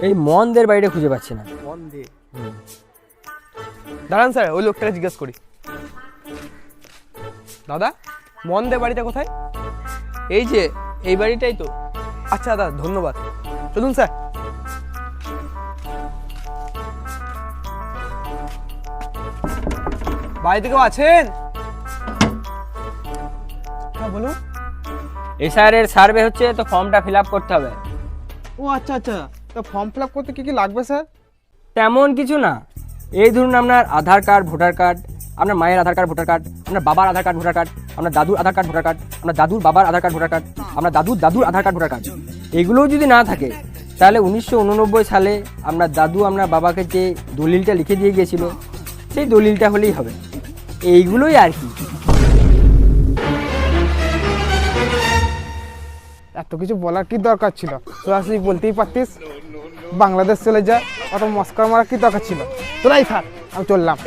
এই মনদের বাড়িটা খুঁজে পাচ্ছি না। মন দে, দাঁড়ান স্যার, ওই লোকটাকে জিজ্ঞেস করি। দাদা, মন দে বাড়িটা কোথায়? এই যে এই বাড়িটাই তো। আচ্ছা দাদা, ধন্যবাদ। চলুন স্যার। বাড়িতে কেউ আছেন? হ্যাঁ বলুন। এসআইআর সার্ভে হচ্ছে, তো ফর্মটা ফিল আপ করতে হবে। ও আচ্ছা আচ্ছা, তো ফর্ম ফিল আপ করতে কি কি লাগবে স্যার? তেমন কিছু না, এই ধরুন আপনার আধার কার্ড, ভোটার কার্ড, আপনার মায়ের আধার কার্ড, ভোটার কার্ড, আপনার বাবার আধার কার্ড, ভোটার কার্ড, আপনার দাদুর আধার কার্ড, ভোটার কার্ড, আপনার দাদুর বাবার আধার কার্ড, ভোটার কার্ড, আপনার দাদুর দাদুর আধার কার্ড, ভোটার কার্ড। এগুলোও যদি না থাকে তাহলে 1989 সালে আপনার দাদু আপনার বাবাকে যে দলিলটা লিখে দিয়ে গিয়েছিল সেই দলিলটা হলেই হবে। এইগুলোই আর কি। এত কিছু বলার কি দরকার ছিল? সরাসরি বলতেই পারতিস বাংলাদেশ চলে যা, অত মস্কার মারা কি দরকার ছিল? তোরাই থাক, আমি চললাম।